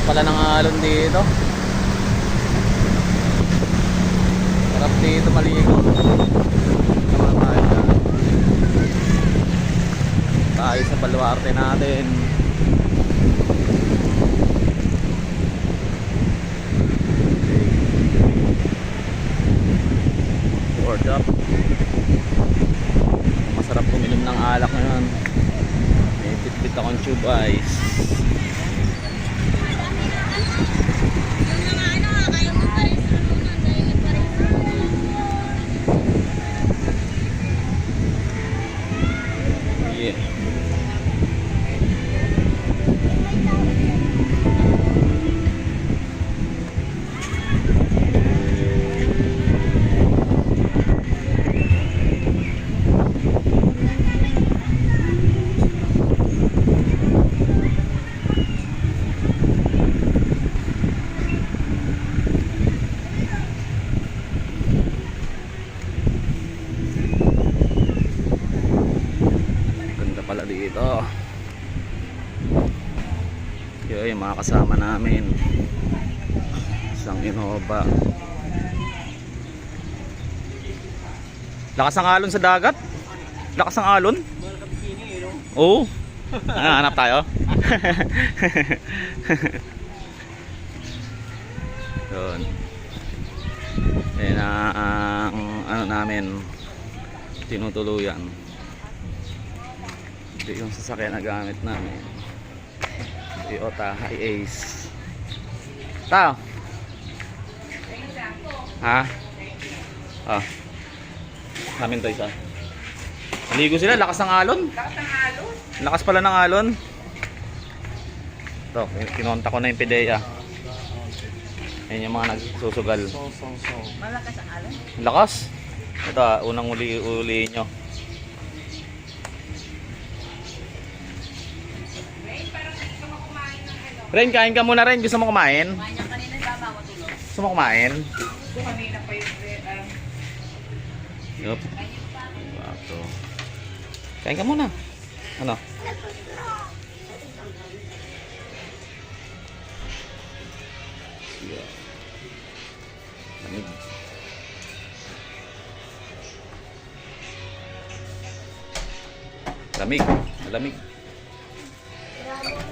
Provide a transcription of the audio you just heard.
pala ng alon dito. Sarap dito maligo. Naman tayo dyan. Tayo sa baluarte natin. Word up. Masarap kuminom ng alak ngayon. May bit-bit akong tube ice. Yeah. Pala dito yung mga kasama namin, isang Innova. Lakas ang alon sa dagat, lakas ang alon. Oo. Hanap tayo. Yun. Yan ang ano namin, tinutuluyan. Ito yung sasakyan na gamit namin, Toyota Hiace. Tao ha? Ah, namin to isa. Maligo sila, lakas ng alon. Lakas ng alon? Lakas pala ng alon. Ito, kinonta ko na yung PDEA. Ayan yung mga nagsusugal. Malakas ang alon? Lakas. Ito, unang uli nyo. Ren, kain ka muna rin. Gusto mo kumain? Kumain niya kanina, baba ko tulog. Gusto mo kumain? Gusto kanina pa yung yup. Bato. Kain ka muna. Ano? Yeah. Lamig. Lamig. Lamig.